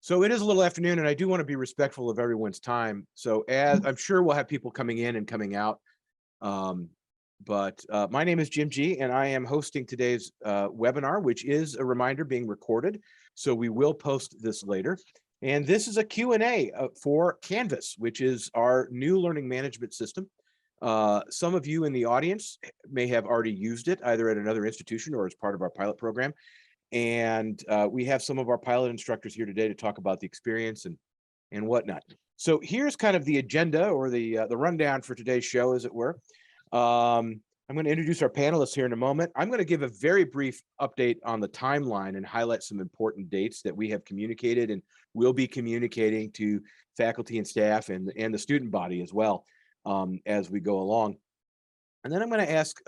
So it is a little afternoon, and I do want to be respectful of everyone's time. So as I'm sure we'll have people coming in and coming out. Um, but my name is Jim G, and I am hosting today's webinar, which is a reminder being recorded. So we will post this later. And this is a Q&A for Canvas, which is our new learning management system. Some of you in the audience may have already used it either at another institution or as part of our pilot program. And we have some of our pilot instructors here today to talk about the experience and whatnot. So here's kind of the agenda or the rundown for today's show, as it were. I'm going to introduce our panelists here in a moment. I'm going to give a very brief update on the timeline and highlight some important dates that we have communicated and will be communicating to faculty and staff and the student body as well as we go along. And then I'm going to ask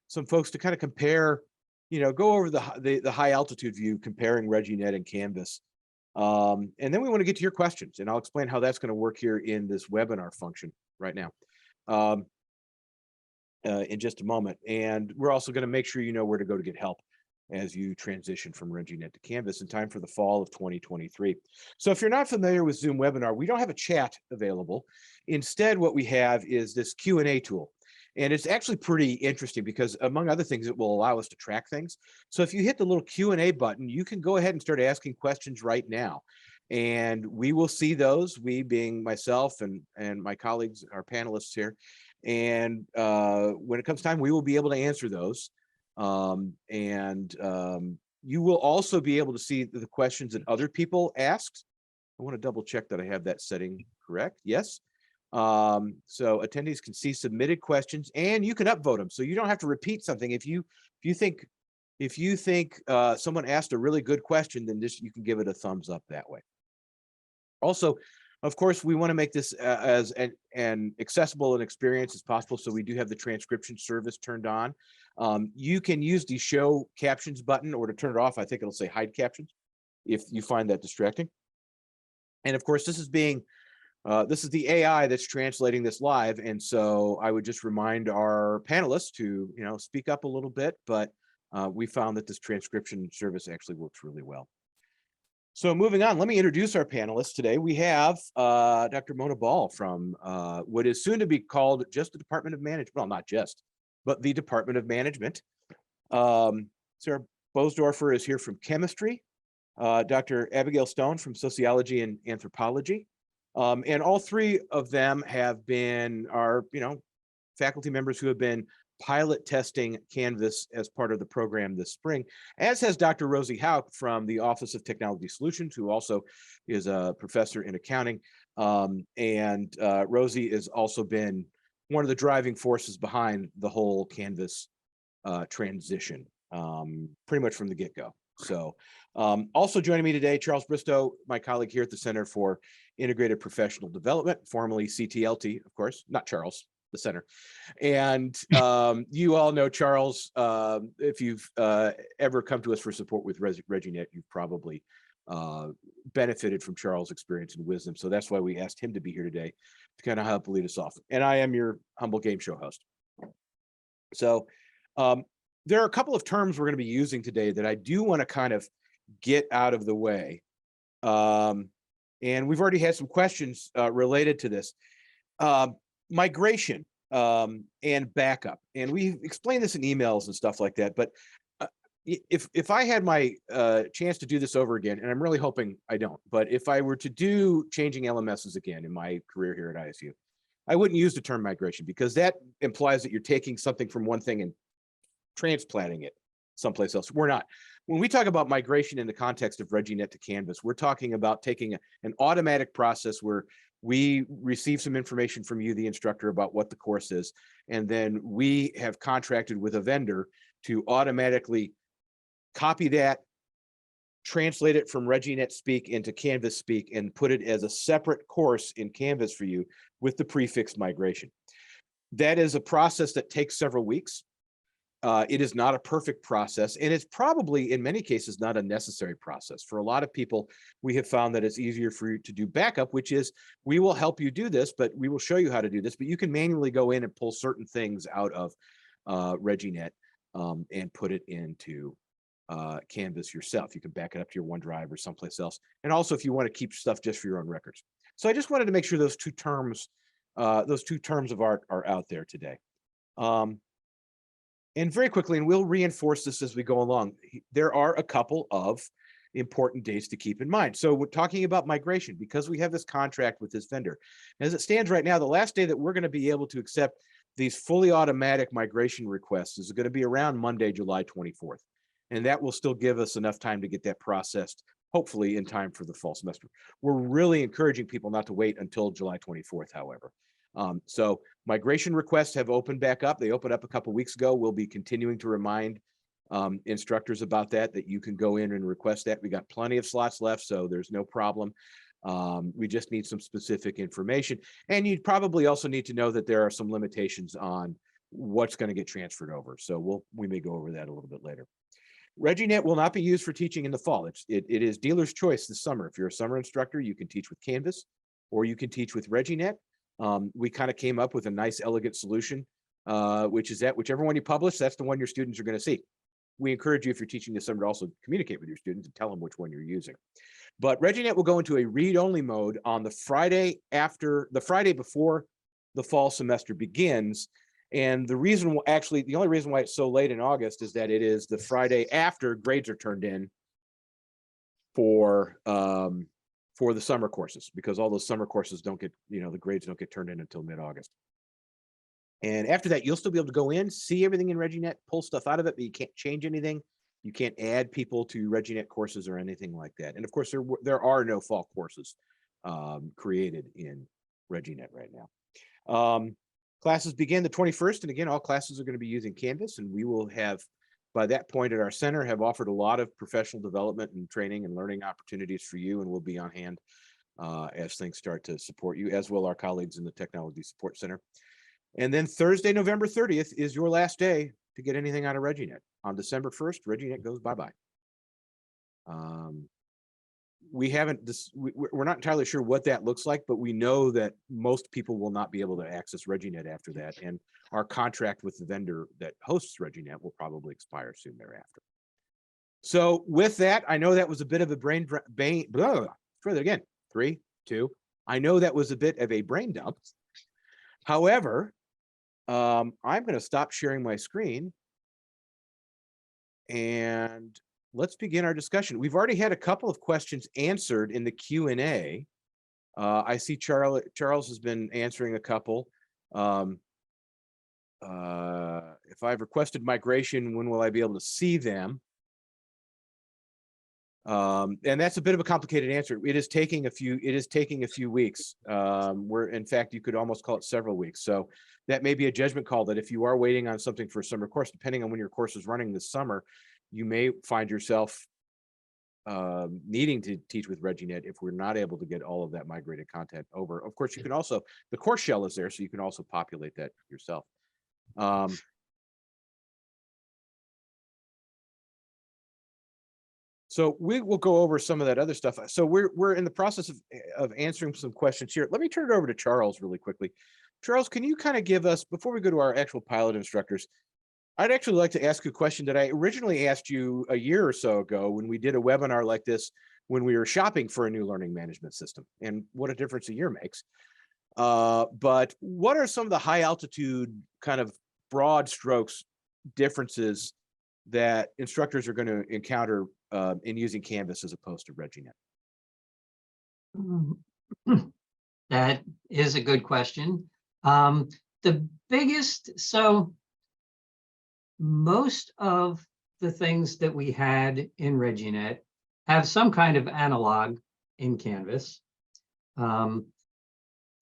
some folks to kind of compare, go over the high altitude view comparing ReggieNet and Canvas. And then we want to get to your questions, and I'll explain how that's going to work here in this webinar function right now in just a moment. And we're also going to make sure you know where to go to get help as you transition from ReggieNet to Canvas in time for the fall of 2023. So if you're not familiar with Zoom webinar, we don't have a chat available. Instead, what we have is this Q&A tool. And it's actually pretty interesting because, among other things, it will allow us to track things. So if you hit the little Q&A button, you can go ahead and start asking questions right now. And we will see those, we being myself and my colleagues, our panelists here. And when it comes time, we will be able to answer those. You will also be able to see the questions that other people asked. I want to double check that I have that setting correct. Yes. So attendees can see submitted questions, and you can upvote them. So you don't have to repeat something. If you think someone asked a really good question, then you can give it a thumbs up that way. Also, of course, we want to make this as an accessible and experience as possible. So we do have the transcription service turned on. You can use the show captions button, or to turn it off, I think it'll say hide captions if you find that distracting. And of course, this is the AI that's translating this live. And so I would just remind our panelists to, speak up a little bit, but we found that this transcription service actually works really well. So moving on, let me introduce our panelists today. We have Dr. Mona Ball from what is soon to be called just the Department of Management. Well, not just, but the Department of Management. Sarah Bosdorfer is here from chemistry. Dr. Abigail Stone from sociology and anthropology. And all three of them have been our, faculty members who have been pilot testing Canvas as part of the program this spring, as has Dr. Rosie Hauk from the Office of Technology Solutions, who also is a professor in accounting. Rosie has also been one of the driving forces behind the whole Canvas transition, pretty much from the get-go. So also joining me today, Charles Bristow, my colleague here at the Center for Integrated Professional Development, formerly CTLT, of course, not Charles, the center. And you all know Charles. If you've ever come to us for support with ReggieNet, you've probably benefited from Charles' experience and wisdom. So that's why we asked him to be here today to kind of help lead us off. And I am your humble game show host. So there are a couple of terms we're going to be using today that I do want to kind of get out of the way. And we've already had some questions related to this. Migration and backup. And we explained this in emails and stuff like that. But if I had my chance to do this over again, and I'm really hoping I don't, but if I were to do changing LMSs again in my career here at ISU, I wouldn't use the term migration, because that implies that you're taking something from one thing and transplanting it someplace else. We're not. When we talk about migration in the context of ReggieNet to Canvas, we're talking about taking an automatic process where we receive some information from you, the instructor, about what the course is, and then we have contracted with a vendor to automatically copy that, translate it from ReggieNet speak into Canvas speak, and put it as a separate course in Canvas for you with the prefix migration. That is a process that takes several weeks. It is not a perfect process, and it's probably in many cases not a necessary process. For a lot of people, we have found that it's easier for you to do backup, which is we will help you do this, but we will show you how to do this, but you can manually go in and pull certain things out of ReggieNet and put it into Canvas yourself. You can back it up to your OneDrive or someplace else. And also if you want to keep stuff just for your own records. So I just wanted to make sure those two terms of art are out there today. And very quickly, and we'll reinforce this as we go along, there are a couple of important dates to keep in mind. So we're talking about migration because we have this contract with this vendor. As it stands right now, the last day that we're going to be able to accept these fully automatic migration requests is going to be around Monday, July 24th. And that will still give us enough time to get that processed, hopefully in time for the fall semester. We're really encouraging people not to wait until July 24th, however. So migration requests have opened back up. They opened up a couple weeks ago. We'll be continuing to remind instructors about that you can go in and request that. We got plenty of slots left, so there's no problem. We just need some specific information. And you'd probably also need to know that there are some limitations on what's going to get transferred over. So we may go over that a little bit later. ReggieNet will not be used for teaching in the fall. It is dealer's choice this summer. If you're a summer instructor, you can teach with Canvas or you can teach with ReggieNet. We kind of came up with a nice, elegant solution, which is that whichever one you publish, that's the one your students are going to see. We encourage you, if you're teaching this summer, to also communicate with your students and tell them which one you're using. But ReggieNet will go into a read-only mode on the Friday before the fall semester begins. And the only reason why it's so late in August is that it is the Friday after grades are turned in for the summer courses, because all those summer courses don't get, the grades don't get turned in until mid-August. And after that, you'll still be able to go in, see everything in ReggieNet, pull stuff out of it, but you can't change anything. You can't add people to ReggieNet courses or anything like that. And of course, there are no fall courses created in ReggieNet right now. Classes begin the 21st. And again, all classes are going to be using Canvas, and we will have, by that point at our center, have offered a lot of professional development and training and learning opportunities for you, and we'll be on hand as things start to support you, as will our colleagues in the Technology Support Center. And then Thursday, November 30th is your last day to get anything out of ReggieNet. On December 1st, ReggieNet goes bye-bye. We're not entirely sure what that looks like, but we know that most people will not be able to access ReggieNet after that. And our contract with the vendor that hosts ReggieNet will probably expire soon thereafter. So with that, I know that was a bit of a brain again, 3, 2. I know that was a bit of a brain dump. However, I'm going to stop sharing my screen and let's begin our discussion. We've already had a couple of questions answered in the Q&A. I see Charles has been answering a couple. If I've requested migration, when will I be able to see them? And that's a bit of a complicated answer. It is taking a few weeks. In fact, you could almost call it several weeks. So that may be a judgment call that if you are waiting on something for a summer course, depending on when your course is running this summer, you may find yourself needing to teach with ReggieNet if we're not able to get all of that migrated content over. Of course, you can also, the course shell is there, so you can also populate that yourself. So we will go over some of that other stuff. So we're in the process of answering some questions here. Let me turn it over to Charles really quickly. Charles, can you kind of give us, before we go to our actual pilot instructors, I'd actually like to ask a question that I originally asked you a year or so ago when we did a webinar like this, when we were shopping for a new learning management system, and what a difference a year makes. But what are some of the high altitude kind of broad strokes differences that instructors are going to encounter in using Canvas as opposed to ReggieNet? That is a good question. The biggest, so most of the things that we had in ReggieNet have some kind of analog in Canvas, but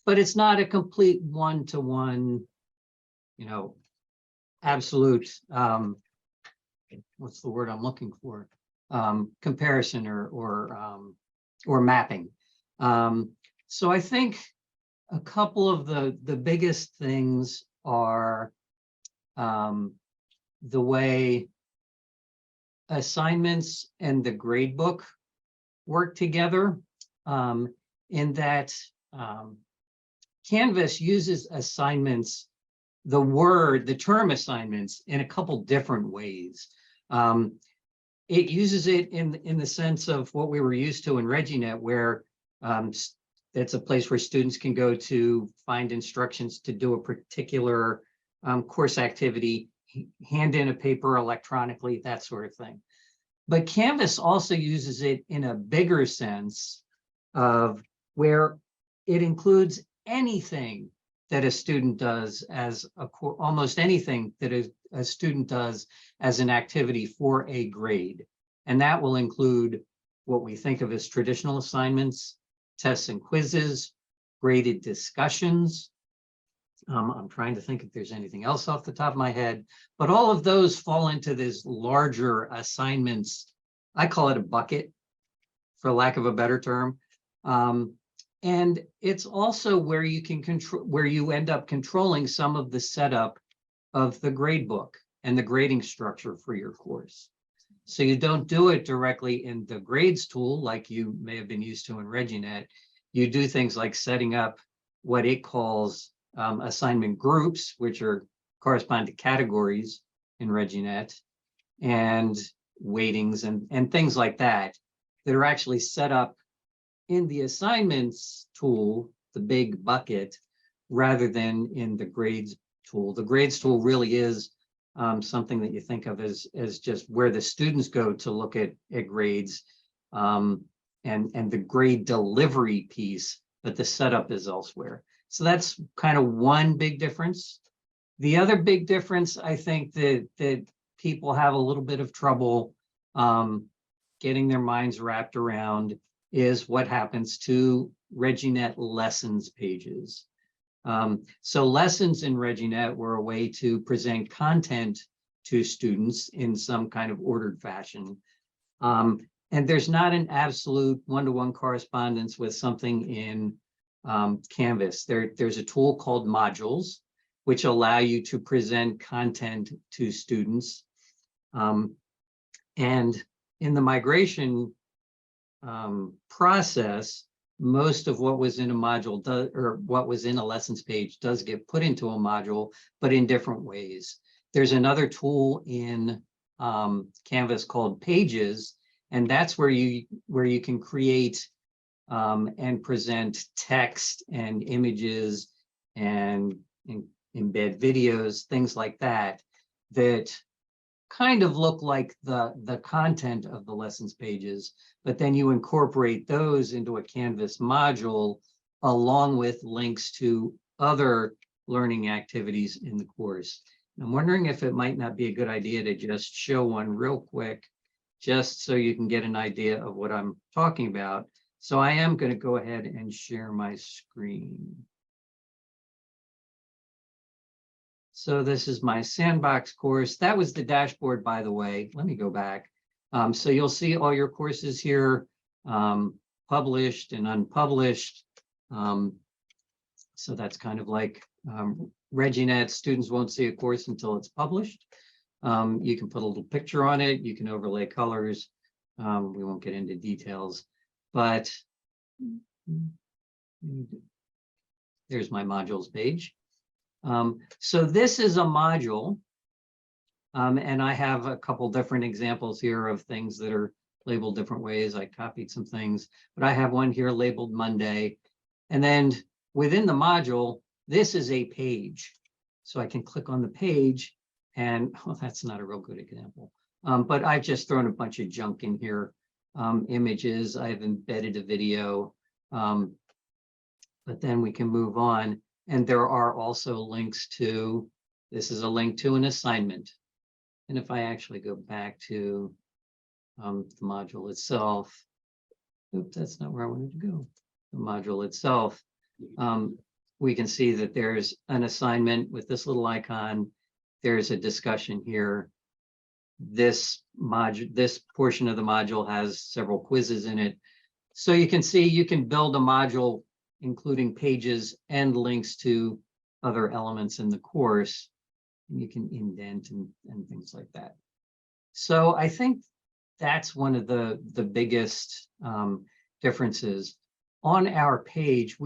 it's not a complete one-to-one, absolute, what's the word I'm looking for? Comparison or mapping. So I think a couple of the biggest things are the way assignments and the grade book work together, in that Canvas uses assignments, the term assignments, in a couple different ways. it uses it in the sense of what we were used to in ReggieNet, where it's a place where students can go to find instructions to do a particular course activity, hand in a paper electronically, that sort of thing. But Canvas also uses it in a bigger sense of where it includes anything that a student does as almost anything that a student does as an activity for a grade. And that will include what we think of as traditional assignments, tests and quizzes, graded discussions. I'm trying to think if there's anything else off the top of my head, but all of those fall into this larger assignments. I call it a bucket, for lack of a better term. And it's also where you can control, where you end up controlling some of the setup of the grade book and the grading structure for your course. So you don't do it directly in the grades tool like you may have been used to in ReggieNet. You do things like setting up what it calls assignment groups, which correspond to categories in ReggieNet, and weightings and things like that are actually set up in the assignments tool, the big bucket, rather than in the grades tool. The grades tool really is something that you think of as just where the students go to look at grades, and the grade delivery piece, but the setup is elsewhere. So that's kind of one big difference. The other big difference, I think that people have a little bit of trouble getting their minds wrapped around is what happens to ReggieNet lessons pages. So lessons in ReggieNet were a way to present content to students in some kind of ordered fashion. And there's not an absolute one-to-one correspondence with something in Canvas. There's a tool called modules, which allow you to present content to students. And in the migration process, most of what was in a module or what was in a lessons page does get put into a module, but in different ways. There's another tool in Canvas called Pages, and that's where you can create and present text and images and embed videos, things like that, that kind of look like the content of the lessons pages, but then you incorporate those into a Canvas module along with links to other learning activities in the course. And I'm wondering if it might not be a good idea to just show one real quick, just so you can get an idea of what I'm talking about. So I am going to go ahead and share my screen. So this is my sandbox course. That was the dashboard, by the way. Let me go back. So you'll see all your courses here, published and unpublished. So that's kind of like ReggieNet. Students won't see a course until it's published. You can put a little picture on it. You can overlay colors. We won't get into details, but there's my modules page. So this is a module, and I have a couple different examples here of things that are labeled different ways. I copied some things, but I have one here labeled Monday. And then within the module, this is a page. So I can click on the page and, well, that's not a real good example, but I've just thrown a bunch of junk in here. Images, I've embedded a video, but then we can move on. And there are also links to, this is a link to an assignment. And if I actually go back to the module itself, oops, that's not where I wanted to go. The module itself, we can see that there's an assignment with this little icon. There's a discussion here. This portion of the module has several quizzes in it. So you can see you can build a module including pages and links to other elements in the course. You can indent and things like that. So I think that's one of the biggest differences. On our page,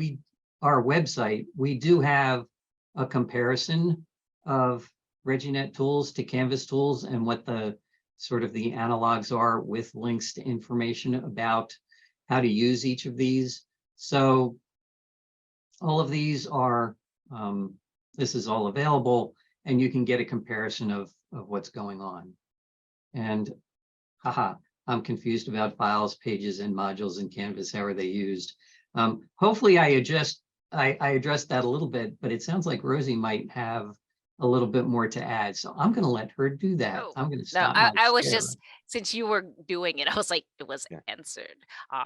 our website, we do have a comparison of ReggieNet tools to Canvas tools and what the sort of the analogs are with links to information about how to use each of these. So all of these are, this is all available, and you can get a comparison of what's going on. And haha, I'm confused about files, pages, and modules in Canvas. How are they used? Hopefully I addressed that a little bit, but it sounds like Rosie might have a little bit more to add. So I'm going to let her do that. Oh, I'm going to no, stop my I was share. just, since you were doing it, I was like, it was Yeah. answered.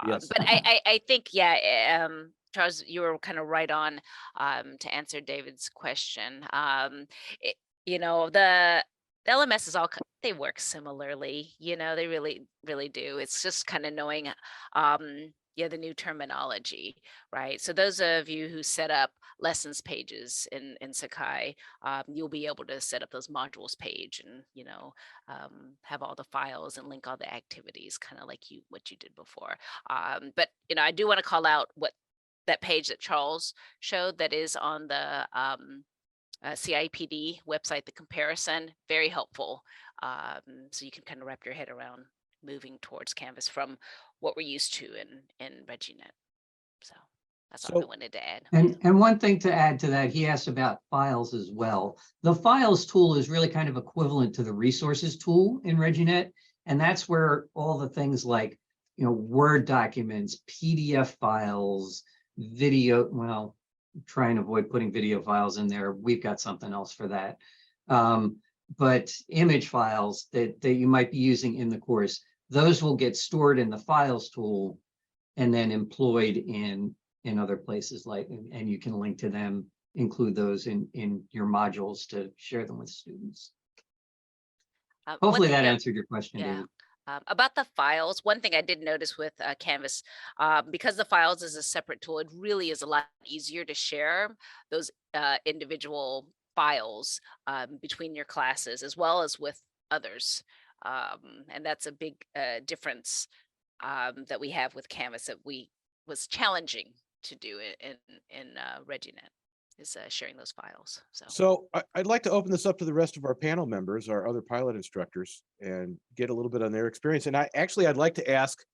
Yes. But I think, yeah, Charles, you were kind of right on to answer David's question. It, you know, the LMS is all, they work similarly, you know, they really, really do. It's just kind of knowing, yeah, the new terminology, right? So those of you who set up lessons pages in Sakai, you'll be able to set up those modules page and, you know, have all the files and link all the activities, kind of like what you did before. But, you know, I do want to call out what that page that Charles showed that is on the CIPD website, the comparison, very helpful. So you can kind of wrap your head around moving towards Canvas from what we're used to in ReggieNet. So that's all I wanted to add. And one thing to add to that, he asked about files as well. The files tool is really kind of equivalent to the resources tool in ReggieNet. And that's where all the things like, you know, Word documents, PDF files, video, well, try and avoid putting video files in there. We've got something else for that. But image files that you might be using in the course, those will get stored in the files tool and then employed in other places, like, and you can link to them, include those in your modules to share them with students. Hopefully that answered your question, yeah. David. About the files, one thing I did notice with Canvas, because the files is a separate tool, it really is a lot easier to share those individual files between your classes as well as with others. And that's a big difference that we have with Canvas that was challenging to do in ReggieNet, is sharing those files. So I'd like to open this up to the rest of our panel members, our other pilot instructors, and get a little bit on their experience. And I'd like to ask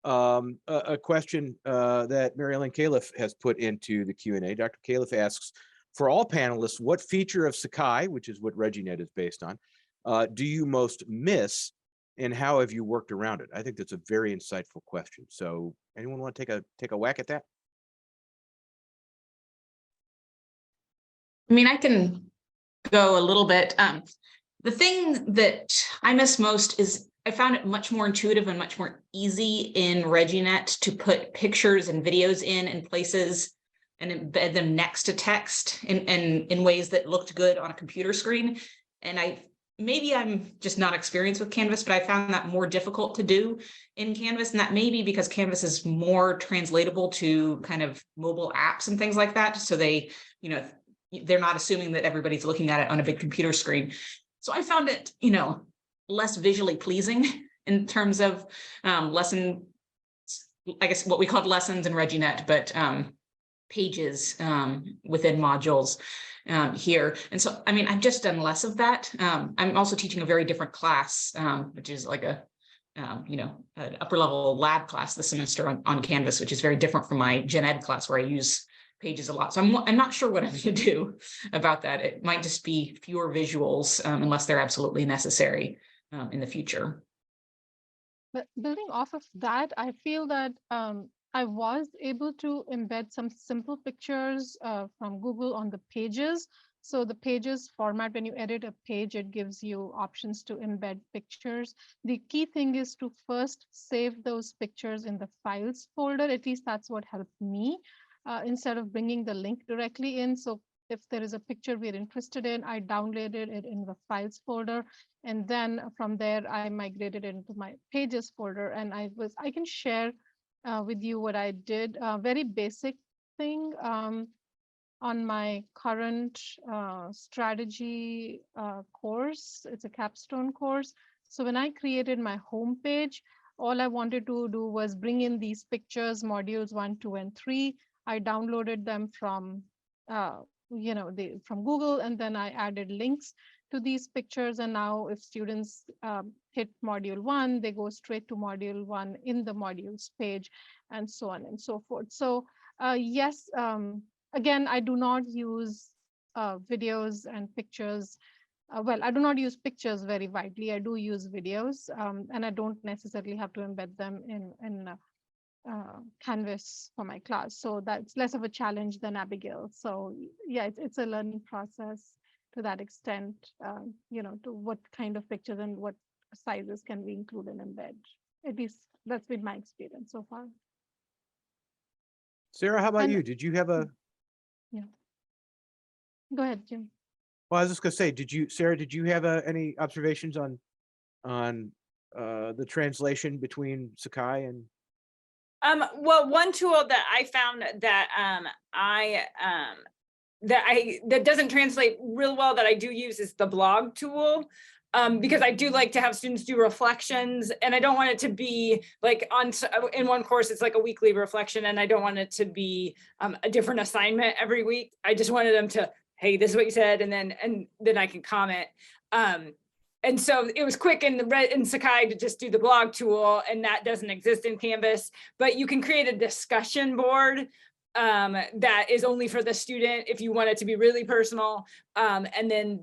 a question that Mary Ellen Califf has put into the Q&A. Dr. Califf asks, for all panelists, what feature of Sakai, which is what ReggieNet is based on, do you most miss, and how have you worked around it? I think that's a very insightful question. So anyone want to take a whack at that? I mean, I can go a little bit. The thing that I miss most is I found it much more intuitive and much more easy in ReggieNet to put pictures and videos in places and embed them next to text in ways that looked good on a computer screen. And maybe I'm just not experienced with Canvas, but I found that more difficult to do in Canvas. And that may be because Canvas is more translatable to kind of mobile apps and things like that. So they, you know, they're not assuming that everybody's looking at it on a big computer screen. So I found it, you know, less visually pleasing in terms of lesson, I guess what we called lessons in ReggieNet, but pages within modules here. And so, I mean, I've just done less of that. I'm also teaching a very different class, which is like a, you know, an upper level lab class this semester on Canvas, which is very different from my gen ed class where I use pages a lot. So I'm not sure what I'm going to do about that. It might just be fewer visuals unless they're absolutely necessary in the future. But building off of that, I feel that I was able to embed some simple pictures from Google on the pages. So the pages format, when you edit a page, it gives you options to embed pictures. The key thing is to first save those pictures in the files folder. At least that's what helped me. Instead of bringing the link directly in. So if there is a picture we're interested in, I downloaded it in the files folder. And then from there, I migrated it into my pages folder. And I can share with you what I did. Very basic thing on my current strategy course. It's a capstone course. So when I created my homepage, all I wanted to do was bring in these pictures, modules 1, 2, and 3. I downloaded them from, you know, from Google, and then I added links to these pictures. And now if students hit module 1, they go straight to module 1 in the modules page, and so on and so forth. So yes, again, I do not use videos and pictures. Well, I do not use pictures very widely. I do use videos, and I don't necessarily have to embed them in Canvas for my class. So that's less of a challenge than Abigail. So yeah, it's a learning process to that extent, to what kind of pictures and what sizes can we include and embed. At least that's been my experience so far. Sarah, how about And- you? Did you have a, Go ahead, Jim. well, I was just gonna say, Sarah, did you have any observations on the translation between Sakai and? Well, one tool that I found that that doesn't translate real well that I do use is the blog tool. Because I do like to have students do reflections, and I don't want it to be like in one course, it's like a weekly reflection, and I don't want it to be a different assignment every week. I just wanted them to, hey, this is what you said, and then I can comment. And so it was quick in Sakai to just do the blog tool, and that doesn't exist in Canvas, but you can create a discussion board that is only for the student if you want it to be really personal. And then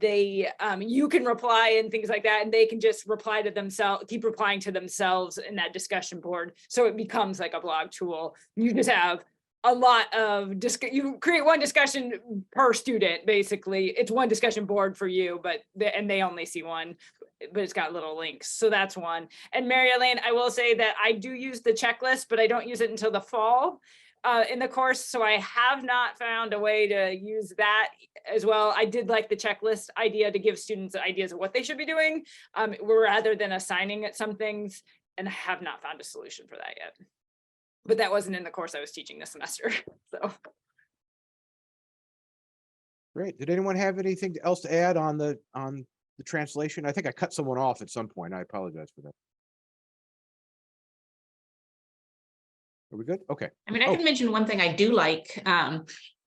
you can reply and things like that, and they can just reply to themselves, keep replying to themselves in that discussion board. So it becomes like a blog tool. You just have a lot of you create one discussion per student, basically. It's one discussion board for you, and they only see one, but it's got little links. So that's one. And Mary Elaine, I will say that I do use the checklist, but I don't use it until the fall in the course. So I have not found a way to use that as well. I did like the checklist idea to give students ideas of what they should be doing rather than assigning it some things, and I have not found a solution for that yet. But that wasn't in the course I was teaching this semester, so. Great. Did anyone have anything else to add on the translation? I think I cut someone off at some point. I apologize for that. Are we good? Okay. I mean, I can mention one thing I do like.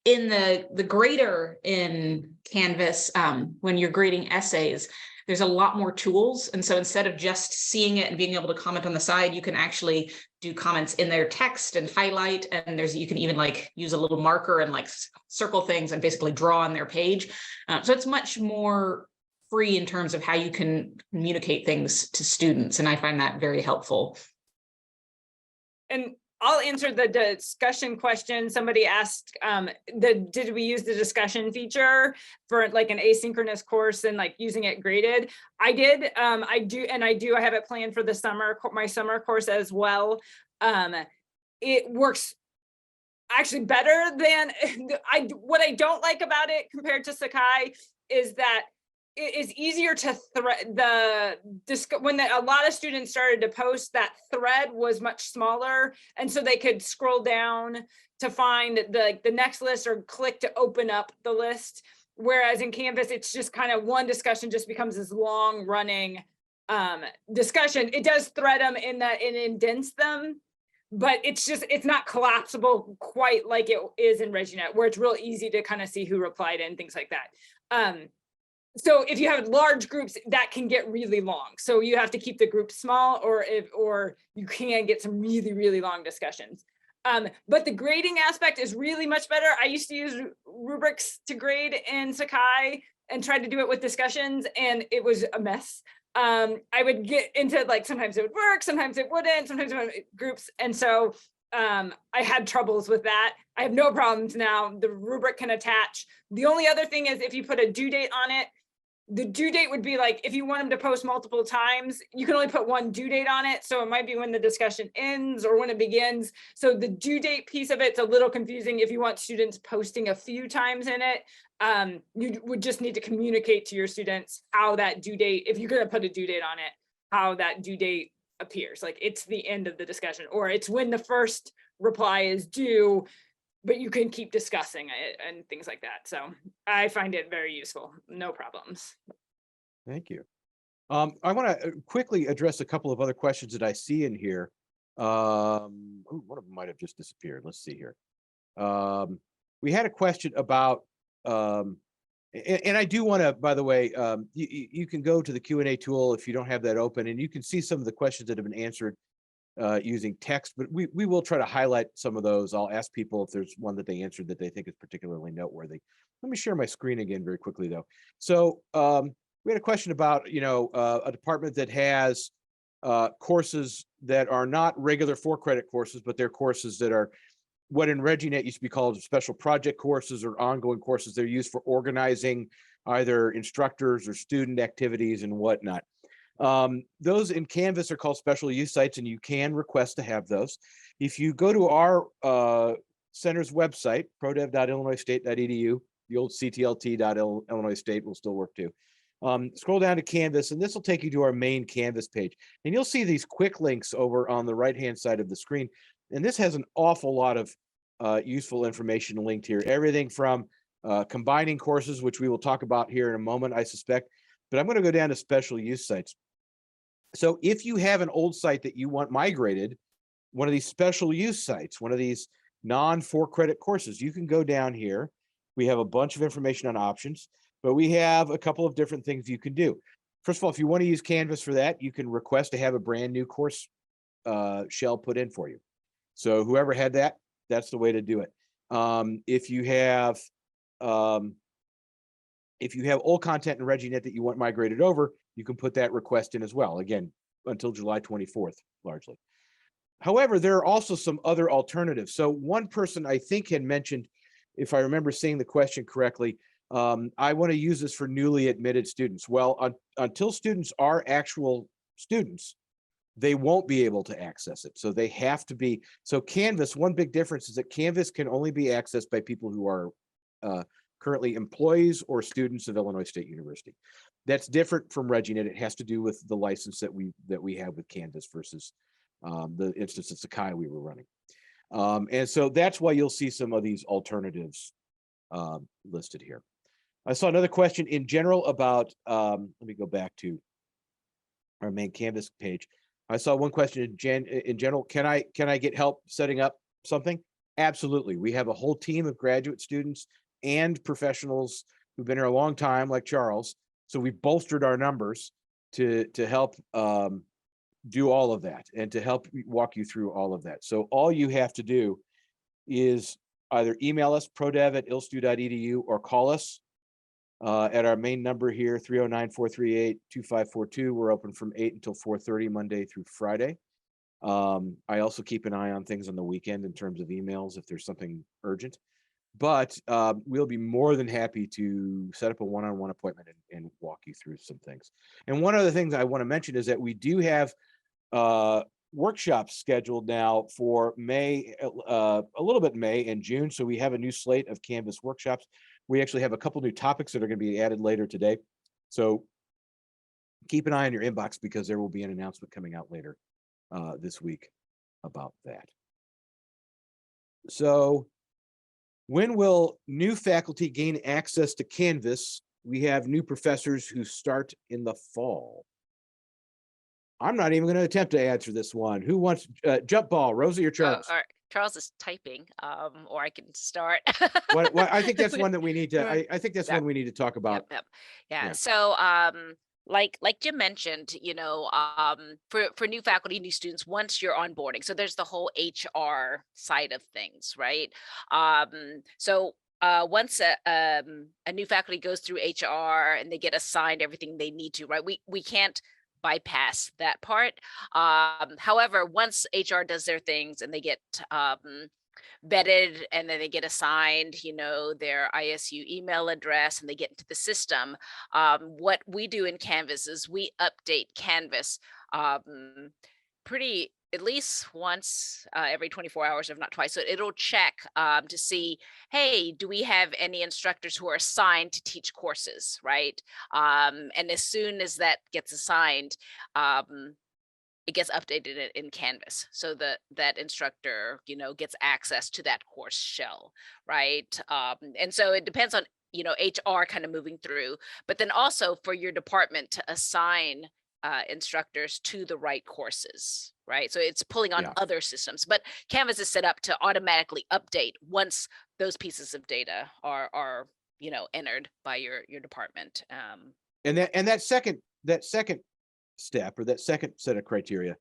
In the grader in Canvas, when you're grading essays, there's a lot more tools. And so instead of just seeing it and being able to comment on the side, you can actually do comments in their text and highlight. And you can even like use a little marker and like circle things and basically draw on their page. So it's much more free in terms of how you can communicate things to students. And I find that very helpful. And I'll answer the discussion question. Somebody asked, did we use the discussion feature for like an asynchronous course and like using it graded? I did, I have it planned for the summer, my summer course as well. It works actually better than, what I don't like about it compared to Sakai is that it is easier to when a lot of students started to post, that thread was much smaller, and so they could scroll down to find the next list or click to open up the list. Whereas in Canvas, it's just kind of one discussion just becomes this long running discussion. It does thread them in that it indents them, but it's not collapsible quite like it is in ReggieNet, where it's real easy to kind of see who replied and things like that. So if you have large groups, that can get really long. So you have to keep the group small, or you can get some really, really long discussions. But the grading aspect is really much better. I used to use rubrics to grade in Sakai and try to do it with discussions, and it was a mess. I would get into like, sometimes it would work, sometimes it wouldn't, sometimes it would groups. And so I had troubles with that. I have no problems now. The rubric can attach. The only other thing is if you put a due date on it, the due date would be like, if you want them to post multiple times, you can only put one due date on it. So it might be when the discussion ends or when it begins. So the due date piece of it's a little confusing if you want students posting a few times in it. You would just need to communicate to your students how that due date, if you're going to put a due date on it, how that due date appears. Like it's the end of the discussion, or it's when the first reply is due, but you can keep discussing it and things like that. So I find it very useful. No problems. Thank you. I want to quickly address a couple of other questions that I see in here. One of them might have just disappeared. Let's see here. We had a question about And I do want to, by the way, you can go to the Q&A tool if you don't have that open, and you can see some of the questions that have been answered using text, but we will try to highlight some of those. I'll ask people if there's one that they answered that they think is particularly noteworthy. Let me share my screen again very quickly, though. So we had a question about, a department that has courses that are not regular 4-credit courses, but they're courses that are what in ReggieNet used to be called special project courses or ongoing courses. They're used for organizing either instructors or student activities and whatnot. Those in Canvas are called special use sites, and you can request to have those. If you go to our center's website, prodev.illinoisstate.edu, the old ctlt.illinois state will still work too. Scroll down to Canvas, and this will take you to our main Canvas page. And you'll see these quick links over on the right-hand side of the screen. And this has an awful lot of useful information linked here. Everything from combining courses, which we will talk about here in a moment, I suspect. But I'm going to go down to special use sites. So if you have an old site that you want migrated, one of these special use sites, one of these non-4-credit courses, you can go down here. We have a bunch of information on options, but we have a couple of different things you can do. First of all, if you want to use Canvas for that, you can request to have a brand new course shell put in for you. So whoever had that, that's the way to do it. If you have old content in ReggieNet that you want migrated over, you can put that request in as well. Again, until July 24th, largely. However, there are also some other alternatives. So one person I think had mentioned, if I remember seeing the question correctly, I want to use this for newly admitted students. Well, until students are actual students, they won't be able to access it. So they have to be, so Canvas, one big difference is that Canvas can only be accessed by people who are currently employees or students of Illinois State University. That's different from ReggieNet. It has to do with the license that we have with Canvas versus the instance of Sakai we were running. And so that's why you'll see some of these alternatives listed here. I saw another question in general about, let me go back to our main Canvas page. I saw one question in general, can I get help setting up something? Absolutely. We have a whole team of graduate students and professionals who've been here a long time, like Charles. So we've bolstered our numbers to help do all of that and to help walk you through all of that. So all you have to do is either email us, prodev@illstu.edu, or call us at our main number here, 309-438-2542. We're open from 8 until 4:30, Monday through Friday. I also keep an eye on things on the weekend in terms of emails if there's something urgent. But we'll be more than happy to set up a one-on-one appointment and walk you through some things. And one of the things I want to mention is that we do have workshops scheduled now for May, a little bit May and June. So we have a new slate of Canvas workshops. We actually have a couple new topics that are going to be added later today. So keep an eye on your inbox because there will be an announcement coming out later this week about that. So when will new faculty gain access to Canvas? We have new professors who start in the fall. I'm not even going to attempt to answer this one. Who wants jump ball, Rosie or Charles? All right. Charles is typing, or I can start. What I think that's one that we need to. I think that's Yeah. one we need to talk about. Yep. Yeah. Yeah. So, like Jim mentioned, for new faculty, new students, once you're onboarding, so there's the whole HR side of things, right? Once a new faculty goes through HR and they get assigned everything they need to, right? We can't bypass that part. However, once HR does their things and they get vetted and then they get assigned, their ISU email address and they get into the system, what we do in Canvas is we update Canvas at least once every 24 hours, if not twice. So it'll check to see, hey, do we have any instructors who are assigned to teach courses, right? And as soon as that gets assigned, it gets updated in Canvas so that instructor, gets access to that course shell, right? And so it depends on, HR kind of moving through, but then also for your department to assign instructors to the right courses, right? So it's pulling on other systems, but Canvas is set up to automatically update once those pieces of data are entered by your department. And that second step, or that second set of criteria,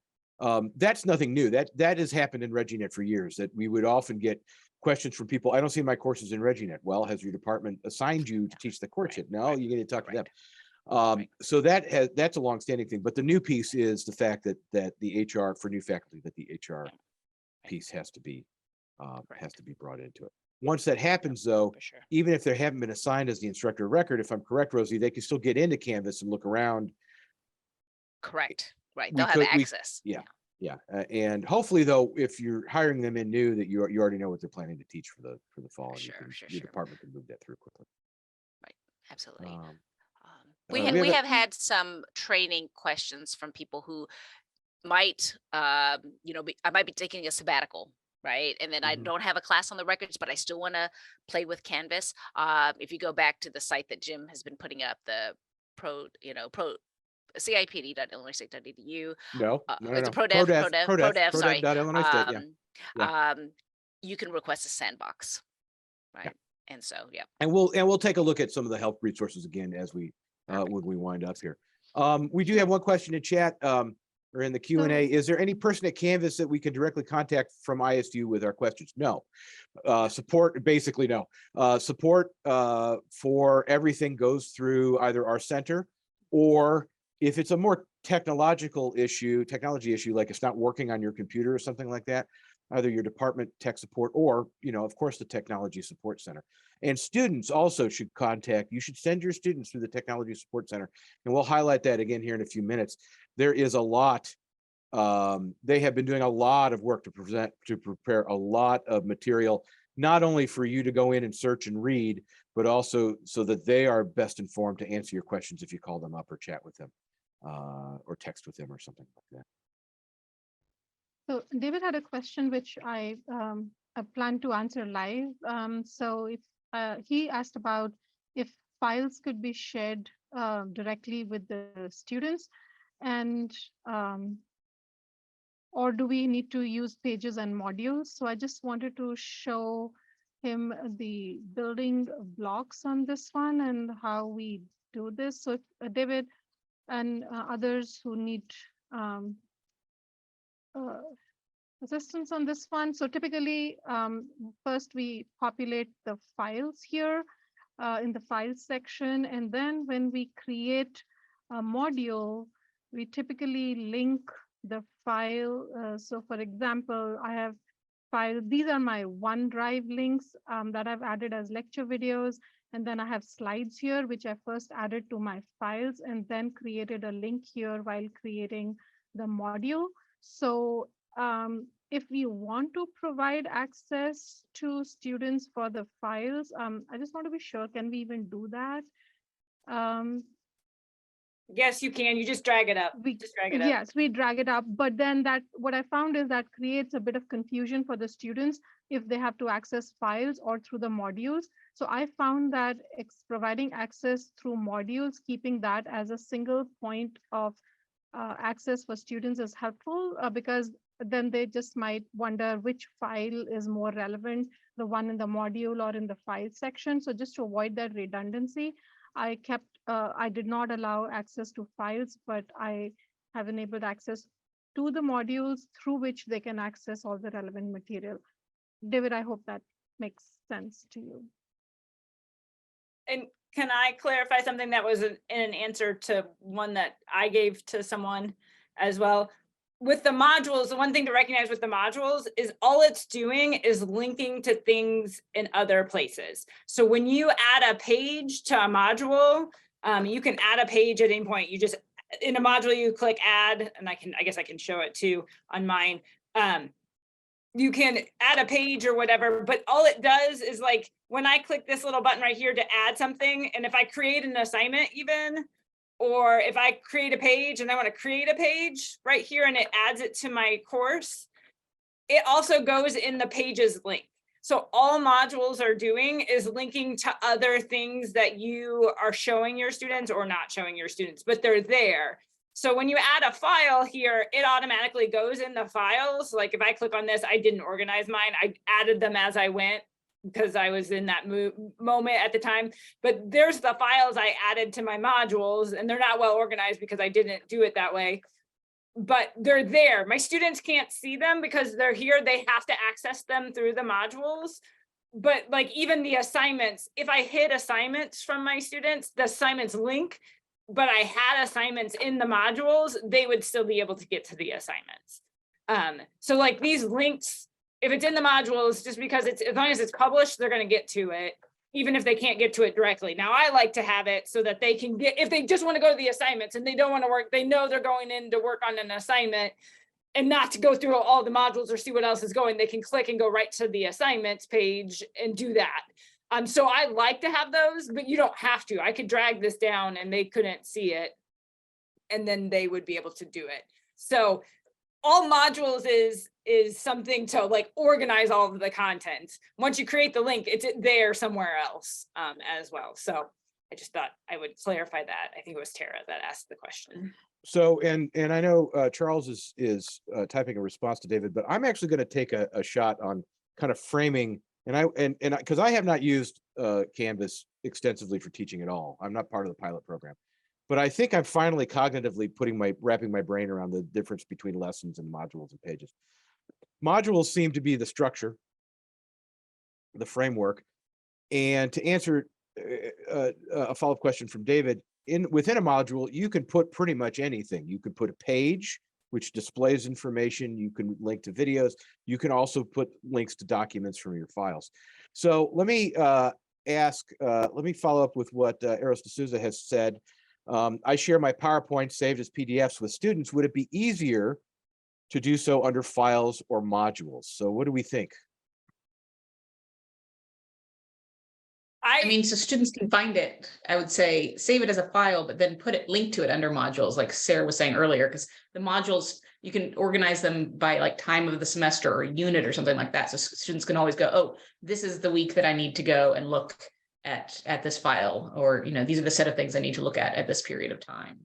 that's nothing new. That has happened in ReggieNet for years, that we would often get questions from people. I don't see my courses in ReggieNet. Well, has your department assigned you to teach the course yet? No, you need to talk to them. Right. So that's a longstanding thing. But the new piece is the fact that the HR for new faculty, that the HR piece has to be brought into it. Once that happens, though, For sure. even if they haven't been assigned as the instructor of record, if I'm correct, Rosie, they can still get into Canvas and look around. Correct. Right. we They'll have could- we- access. Yeah. Yeah, and hopefully, though, if you're hiring them in new, that you already know what they're planning to teach for the fall, and Sure, sure, your sure. department can move that through quickly. Absolutely. Um, We we have have we a- have had some training questions from people who might, I might be taking a sabbatical, right? And then I Mhm. don't have a class on the records, but I still want to play with Canvas. If you go back to the site that Jim has been putting up, the CIPD.illinoisstate.edu, No, it's a prodev, sorry. Illinois State, yeah. You can request a sandbox, right? And so, yeah. And we'll take a look at some of the help resources again as we when we wind up here. We do have one question in chat, or in the Q&A. Is there any person at Canvas that we can directly contact from ISU with our questions? No. Support, basically no. Support for everything goes through either our center, or if it's a more technology issue, like it's not working on your computer or something like that, either your department tech support, or, of course, the technology support center. And students also should you should send your students through the technology support center. And we'll highlight that again here in a few minutes. There is a lot, they have been doing a lot of work to prepare a lot of material, not only for you to go in and search and read, but also so that they are best informed to answer your questions if you call them up or chat with them, or text with them or something like that. So David had a question which I plan to answer live. So if he asked about if files could be shared directly with the students, and or do we need to use pages and modules? So I just wanted to show him the building blocks on this one and how we do this. So David and others who need assistance on this one. So typically, first we populate the files here in the files section. And then when we create a module, we typically link the file. So for example, I have these are my OneDrive links that I've added as lecture videos. And then I have slides here, which I first added to my files and then created a link here while creating the module. So if we want to provide access to students for the files, I just want to be sure, can we even do that? Yes, you can. You just drag it up. Just drag it up. Yes, we drag it up, but then what I found is that creates a bit of confusion for the students if they have to access files or through the modules. So I found that providing access through modules, keeping that as a single point of access for students is helpful, because then they just might wonder which file is more relevant, the one in the module or in the file section. So just to avoid that redundancy, I did not allow access to files, but I have enabled access to the modules through which they can access all the relevant material. David, I hope that makes sense to you. And can I clarify something that was in an answer to one that I gave to someone as well? With the modules, the one thing to recognize with the modules is all it's doing is linking to things in other places. So when you add a page to a module, you can add a page at any point. You just, in a module, you click add, and I guess I can show it too on mine. You can add a page or whatever, but all it does is, like, when I click this little button right here to add something, and if I create an assignment even, or if I create a page and I want to create a page right here and it adds it to my course, it also goes in the pages link. So all modules are doing is linking to other things that you are showing your students or not showing your students, but they're there. So when you add a file here, it automatically goes in the files. Like if I click on this, I didn't organize mine. I added them as I went. because I was in that moment at the time. But there's the files I added to my modules, and they're not well organized because I didn't do it that way. But they're there. My students can't see them because they're here. They have to access them through the modules. But like even the assignments, if I hid assignments from my students, the assignments link, but I had assignments in the modules, they would still be able to get to the assignments. So like these links, if it's in the modules, just because it's, as long as it's published, they're going to get to it, even if they can't get to it directly. Now I like to have it so that they can get, if they just want to go to the assignments and they don't want to work, they know they're going in to work on an assignment and not to go through all the modules or see what else is going, they can click and go right to the assignments page and do that. So I like to have those, but you don't have to. I could drag this down and they couldn't see it, and then they would be able to do it. So all modules is something to like organize all of the content. Once you create the link, it's there somewhere else as well. So I just thought I would clarify that. I think it was Tara that asked the question. So, and I know Charles is typing a response to David, but I'm actually going to take a shot on kind of framing, and because I have not used Canvas extensively for teaching at all. I'm not part of the pilot program, but I think I'm finally cognitively wrapping my brain around the difference between lessons and modules and pages. Modules seem to be the structure, the framework, and to answer a follow-up question from David, within a module, you can put pretty much anything. You could put a page which displays information. You can link to videos. You can also put links to documents from your files. So let me let me follow up with what Eros D'Souza has said. I share my PowerPoint saved as PDFs with students. Would it be easier to do so under files or modules? So what do we think? I mean, so students can find it. I would say save it as a file, but then link to it under modules, like Sarah was saying earlier, because the modules, you can organize them by like time of the semester or unit or something like that. So students can always go, oh, this is the week that I need to go and look at this file, or, you know, these are the set of things I need to look at this period of time.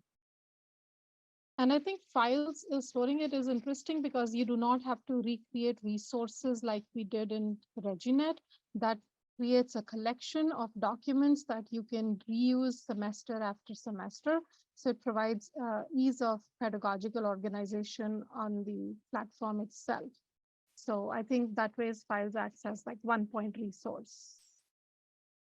And I think files storing it is interesting because you do not have to recreate resources like we did in ReggieNet. That creates a collection of documents that you can reuse semester after semester. So it provides ease of pedagogical organization on the platform itself. So I think that way files access like one point resource.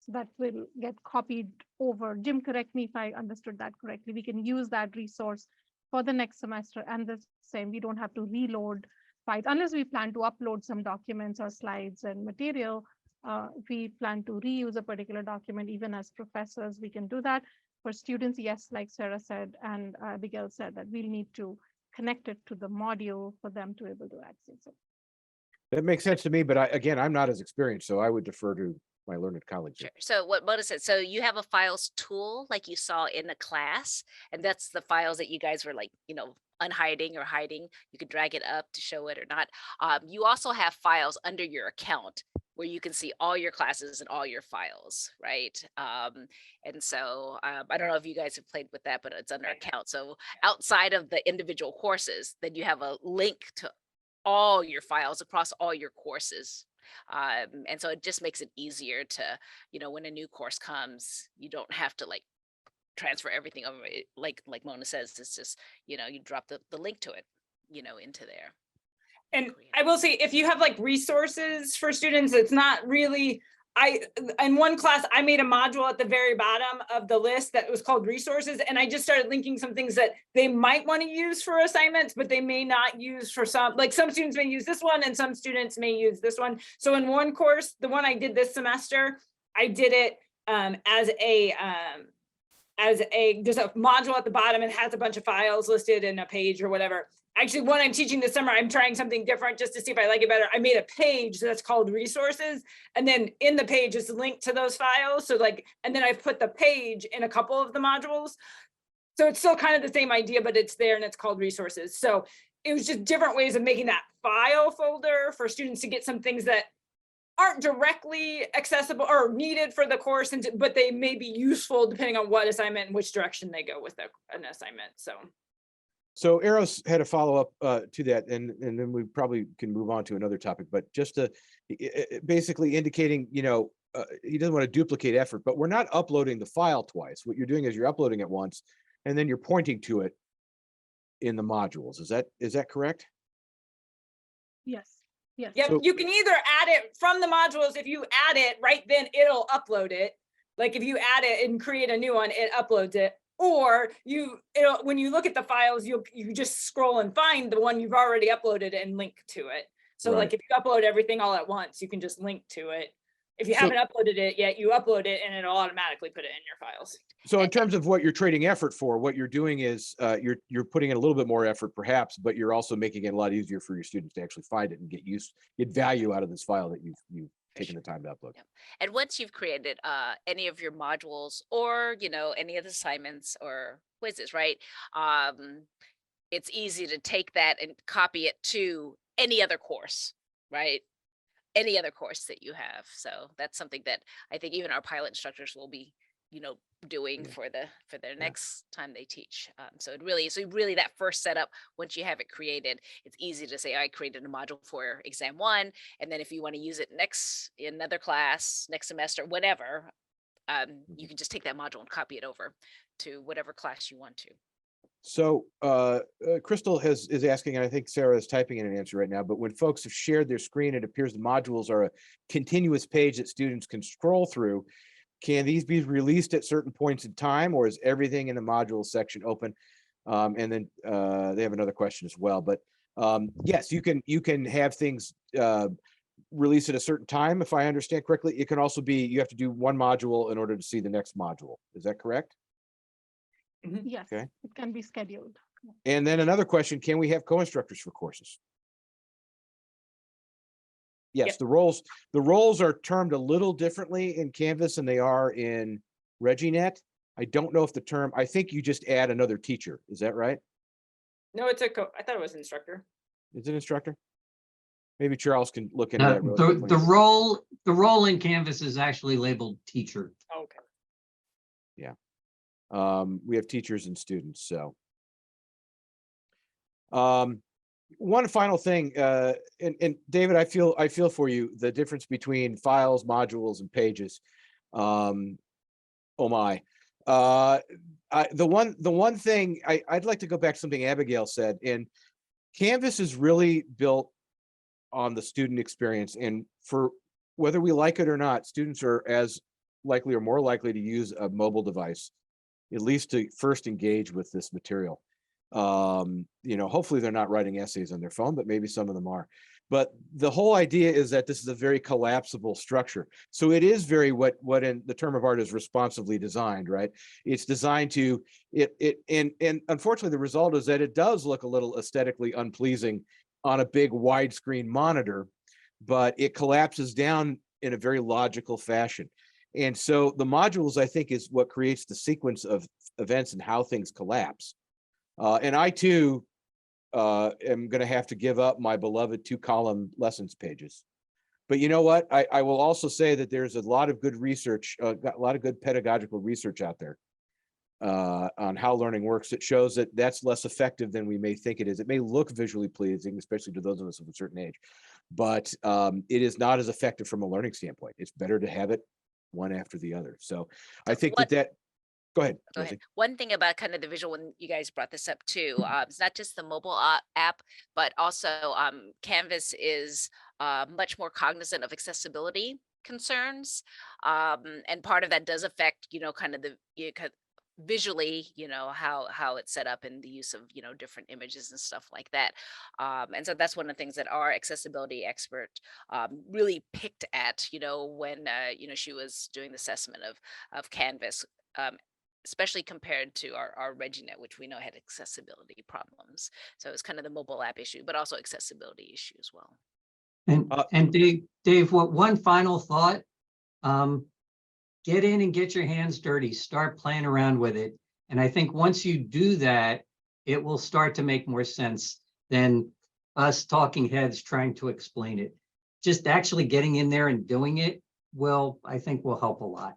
So that will get copied over. Jim, correct me if I understood that correctly. We can use that resource for the next semester, and the same, we don't have to reload files unless we plan to upload some documents or slides and material. If we plan to reuse a particular document, even as professors, we can do that. For students, yes, like Sarah said, and Abigail said, that we'll need to connect it to the module for them to be able to access it. That makes sense to me, but again, I'm not as experienced, so I would defer to my learned colleagues. Sure. So what Mona said, so you have a files tool like you saw in the class, and that's the files that you guys were like, you know, unhiding or hiding. You could drag it up to show it or not. You also have files under your account where you can see all your classes and all your files, right? And so I don't know if you guys have played with that, but it's under account. So outside of the individual courses, then you have a link to all your files across all your courses. And so it just makes it easier to, you know, when a new course comes, you don't have to like transfer everything over. Like Mona says, it's just, you know, you drop the link to it, you know, into there. And I will say, if you have like resources for students, it's not really, in one class, I made a module at the very bottom of the list that was called resources. And I just started linking some things that they might want to use for assignments, but they may not use for some, like some students may use this one and some students may use this one. So in one course, the one I did this semester, I did it there's a module at the bottom and has a bunch of files listed in a page or whatever. Actually, when I'm teaching this summer, I'm trying something different just to see if I like it better. I made a page that's called resources. And then in the page is linked to those files. So like, and then I've put the page in a couple of the modules. So it's still kind of the same idea, but it's there and it's called resources. So it was just different ways of making that file folder for students to get some things that aren't directly accessible or needed for the course, but they may be useful depending on what assignment and which direction they go with an assignment. So Eros had a follow-up to that, and then we probably can move on to another topic, but just to basically indicating, he doesn't want to duplicate effort, but we're not uploading the file twice. What you're doing is you're uploading it once, and then you're pointing to it in the modules. Is that correct? Yes, yes. Yep, So- you can either add it from the modules. If you add it right then, it'll upload it. Like if you add it and create a new one, it uploads it. Or when you look at the files, you just scroll and find the one you've already uploaded and link to it. So like Right. if you upload everything all at once, you can just link to it. If you So- haven't uploaded it yet, you upload it and it'll automatically put it in your files. So in terms of what you're trading effort for, what you're doing is you're putting in a little bit more effort perhaps, but you're also making it a lot easier for your students to actually find it and get value out of this file that you've taken the time to upload. Yep. And once you've created any of your modules or, any of the assignments or quizzes, right? It's easy to take that and copy it to any other course, right? Any other course that you have. So that's something that I think even our pilot instructors will be, doing for their next time they teach. So really that first setup, once you have it created, it's easy to say, I created a module for exam 1. And then if you want to use it in another class, next semester, whatever, you can just take that module and copy it over to whatever class you want to. So Crystal is asking, and I think Sarah is typing in an answer right now, but when folks have shared their screen, it appears the modules are a continuous page that students can scroll through. Can these be released at certain points in time, or is everything in the module section open? And then they have another question as well, but yes, you can have things released at a certain time, if I understand correctly. It can also be, you have to do one module in order to see the next module. Is that correct? Yes, Okay. it can be scheduled. And then another question, can we have co-instructors for courses? Yes, Yep. the roles are termed a little differently in Canvas than they are in ReggieNet. I don't know if I think you just add another teacher. Is that right? No, I thought it was instructor. Is it instructor? Maybe Charles can look into No, that. Really the quickly. role in Canvas is actually labeled teacher. Okay. We have teachers and students, so. One final thing, and David, I feel for you, the difference between files, modules, and pages. Oh my. The one thing I'd like to go back to something Abigail said, and Canvas is really built on the student experience, and for whether we like it or not, students are as likely or more likely to use a mobile device, at least to first engage with this material. Hopefully they're not writing essays on their phone, but maybe some of them are. But the whole idea is that this is a very collapsible structure. So it is very what in the term of art is responsively designed, right? It's designed to and unfortunately the result is that it does look a little aesthetically unpleasing on a big widescreen monitor, but it collapses down in a very logical fashion. And so the modules, I think, is what creates the sequence of events and how things collapse. And I too am going to have to give up my beloved 2-column lessons pages. But you know what? I will also say that there's a lot of good research, a lot of good pedagogical research out there on how learning works that shows that that's less effective than we may think it is. It may look visually pleasing, especially to those of us of a certain age, but it is not as effective from a learning standpoint. It's better to have it one after the other. So I think that go ahead. Go ahead. Leslie. One thing about kind of the visual, when you guys brought this up too, it's not just the mobile app, but also Canvas is much more cognizant of accessibility concerns. And part of that does affect, kind of visually, how it's set up and the use of, different images and stuff like that. And so that's one of the things that our accessibility expert really picked at, when, she was doing the assessment of Canvas. Especially compared to our ReggieNet, which we know had accessibility problems. So it's kind of the mobile app issue, but also accessibility issue as well. And Dave, what one final thought? Get in and get your hands dirty. Start playing around with it. And I think once you do that, it will start to make more sense than us talking heads trying to explain it. Just actually getting in there and doing it I think will help a lot.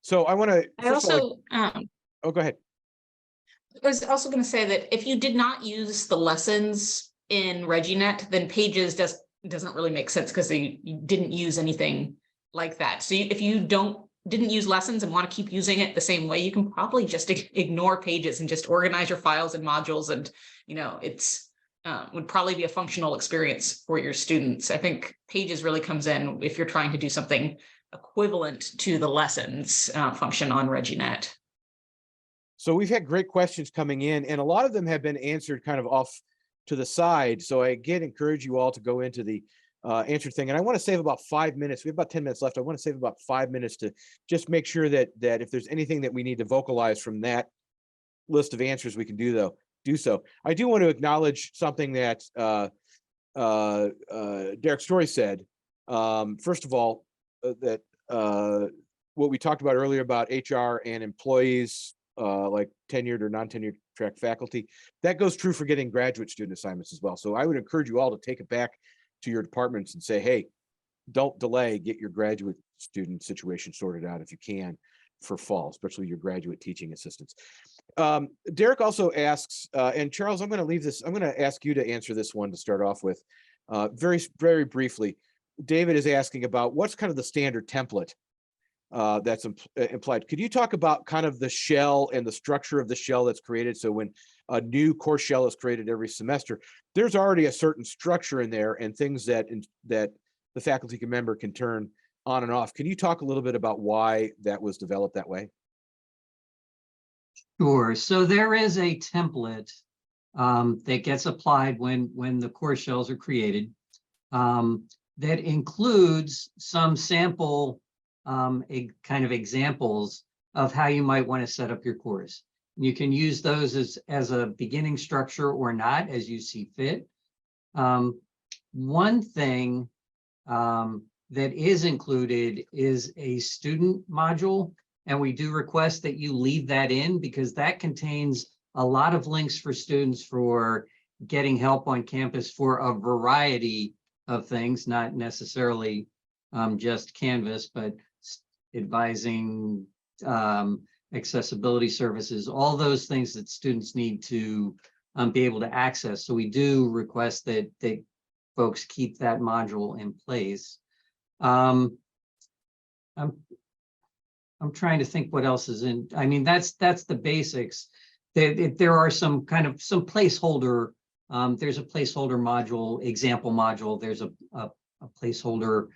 So I want to. I also, Oh, go ahead. I was also going to say that if you did not use the lessons in ReggieNet, then Pages doesn't really make sense because you didn't use anything like that. So if you didn't use lessons and want to keep using it the same way, you can probably just ignore Pages and just organize your files and modules. And, it's would probably be a functional experience for your students. I think Pages really comes in if you're trying to do something equivalent to the lessons function on ReggieNet. So we've had great questions coming in, and a lot of them have been answered kind of off to the side. So I again encourage you all to go into the answer thing. And I want to save about 5 minutes. We have about 10 minutes left. I want to save about 5 minutes to just make sure that if there's anything that we need to vocalize from that list of answers, we can do so. I do want to acknowledge something that Derek Story said. First of all, that what we talked about earlier about HR and employees, like tenured or non-tenured track faculty, that goes true for getting graduate student assignments as well. So I would encourage you all to take it back to your departments and say, hey, don't delay, get your graduate student situation sorted out if you can for fall, especially your graduate teaching assistants. Derek also asks, and Charles, I'm going to ask you to answer this one to start off with. Very, very briefly, David is asking about what's kind of the standard template that's implied. Could you talk about kind of the shell and the structure of the shell that's created? So when a new course shell is created every semester, there's already a certain structure in there and things that the faculty member can turn on and off. Can you talk a little bit about why that was developed that way? Sure. So there is a template that gets applied when the course shells are created that includes some sample kind of examples of how you might want to set up your course. You can use those as a beginning structure or not, as you see fit. One thing that is included is a student module, and we do request that you leave that in because that contains a lot of links for students for getting help on campus for a variety of things, not necessarily just Canvas, but advising, accessibility services, all those things that students need to be able to access. So we do request that folks keep that module in place. I'm trying to think what else is in. I mean, that's the basics. There are some placeholder. There's a placeholder module, example module. There's a placeholder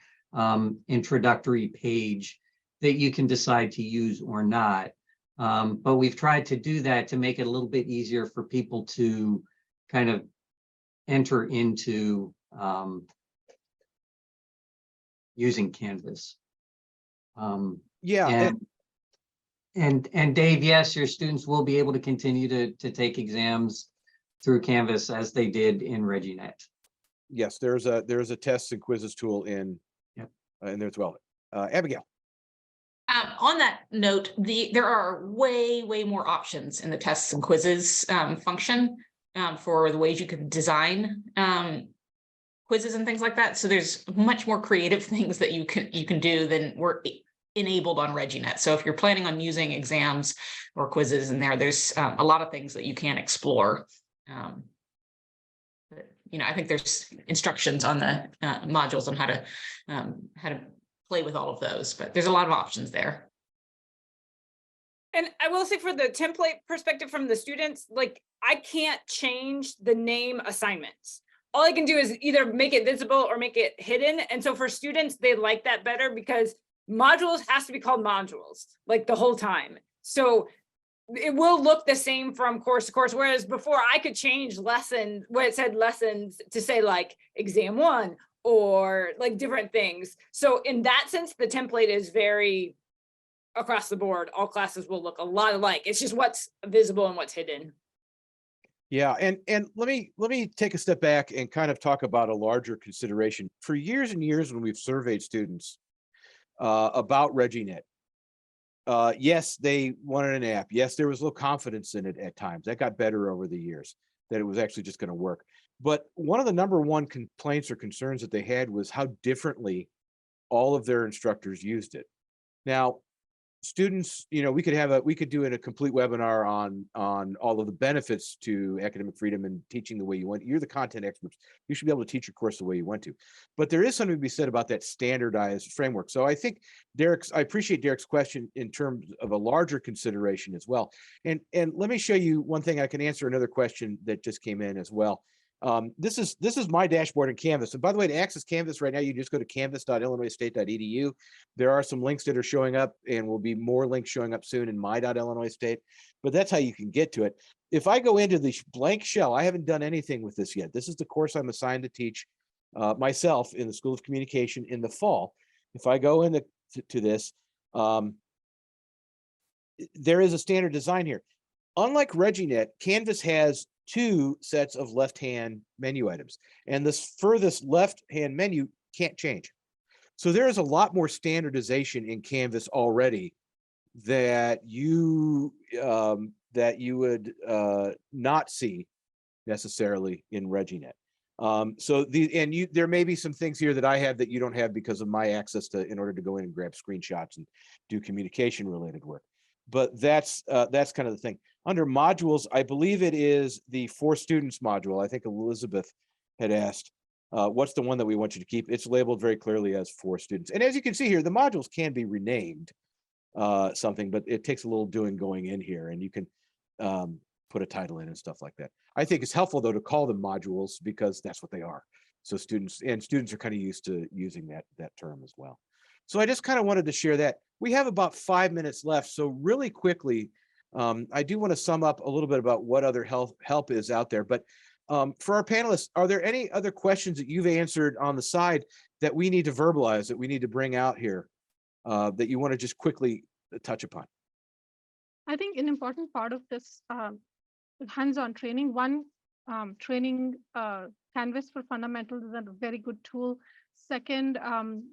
introductory page that you can decide to use or not. But we've tried to do that to make it a little bit easier for people to kind of enter into using Canvas. Yeah. And Dave, yes, your students will be able to continue to take exams through Canvas as they did in ReggieNet. Yes, there's a tests and quizzes tool in there as well. Abigail. On that note, there are way more options in the tests and quizzes function for the ways you can design quizzes and things like that. So there's much more creative things that you can do than were enabled on ReggieNet. So if you're planning on using exams or quizzes in there, there's a lot of things that you can explore. I think there's instructions on the modules on how to play with all of those, but there's a lot of options there. And I will say, for the template perspective from the students, like, I can't change the name assignments. All I can do is either make it visible or make it hidden. And so for students, they like that better because modules has to be called modules like the whole time. So it will look the same from course to course. Whereas before I could change lessons, where it said lessons, to say like exam 1 or like different things. So in that sense, the template is very across the board. All classes will look a lot alike. It's just what's visible and what's hidden. Yeah, and let me take a step back and kind of talk about a larger consideration. For years and years, when we've surveyed students about ReggieNet, yes, they wanted an app. Yes, there was low confidence in it at times. That got better over the years, that it was actually just going to work. But one of the number one complaints or concerns that they had was how differently all of their instructors used it. Now, students, we could do a complete webinar on all of the benefits to academic freedom and teaching the way you want. You're the content experts. You should be able to teach your course the way you want to. But there is something to be said about that standardized framework. So I think I appreciate Derek's question in terms of a larger consideration as well. And let me show you one thing. I can answer another question that just came in as well. This is my dashboard in Canvas. And by the way, to access Canvas right now, you just go to canvas.illinoisstate.edu. There are some links that are showing up, and will be more links showing up soon in my.illinoisstate, but that's how you can get to it. If I go into the blank shell, I haven't done anything with this yet. This is the course I'm assigned to teach myself in the School of Communication in the fall. If I go into this, there is a standard design here. Unlike ReggieNet, Canvas has 2 sets of left-hand menu items, and this furthest left-hand menu can't change. So there is a lot more standardization in Canvas already that you would not see necessarily in ReggieNet. There may be some things here that I have that you don't have because of my access to, in order to go in and grab screenshots and do communication related work. But that's kind of the thing. Under modules, I believe it is the For Students module. I think Elizabeth had asked, what's the one that we want you to keep? It's labeled very clearly as For Students. And as you can see here, the modules can be renamed something, but it takes a little doing going in here, and you can put a title in and stuff like that. I think it's helpful though to call them modules because that's what they are. So students are kind of used to using that term as well. So I just kind of wanted to share that. We have about 5 minutes left. So really quickly, I do want to sum up a little bit about what other help is out there. But for our panelists, are there any other questions that you've answered on the side that we need to verbalize, that we need to bring out here, that you want to just quickly touch upon? I think an important part of this hands-on training, training Canvas for Fundamentals is a very good tool. Second,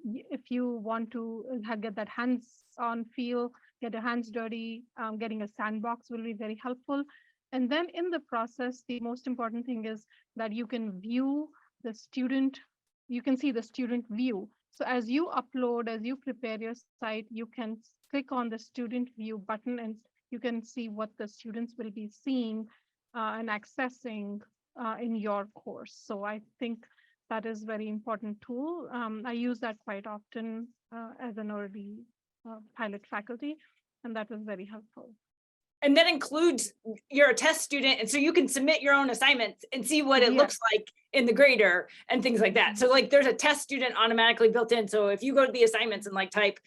if you want to get that hands-on feel, get your hands dirty, getting a sandbox will be very helpful. And then in the process, the most important thing is that you can view the student, you can see the student view. So as you upload, as you prepare your site, you can click on the student view button and you can see what the students will be seeing and accessing in your course. So I think that is very important tool. I use that quite often as an early pilot faculty, and that was very helpful. And that includes you're a test student, and so you can submit your own assignments and see what it looks like in the grader and things like that. So like there's a test student automatically built in. So if you go to the assignments and like type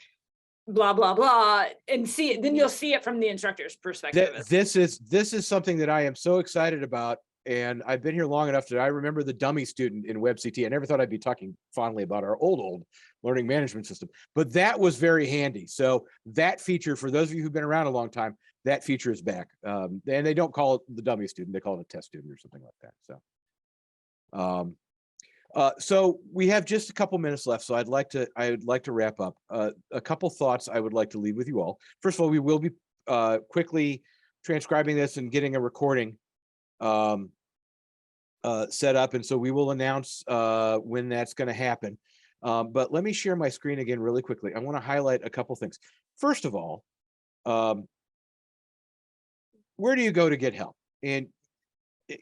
blah, blah, blah, and see it, then you'll see it from the instructor's perspective. This is something that I am so excited about. And I've been here long enough that I remember the dummy student in WebCT. I never thought I'd be talking fondly about our old learning management system, but that was very handy. So that feature, for those of you who've been around a long time, that feature is back. And they don't call it the dummy student, they call it a test student or something like that. So we have just a couple minutes left. So I would like to wrap up. A couple thoughts I would like to leave with you all. First of all, we will be quickly transcribing this and getting a recording set up, and so we will announce when that's going to happen. But let me share my screen again really quickly. I want to highlight a couple things. First of all, where do you go to get help? And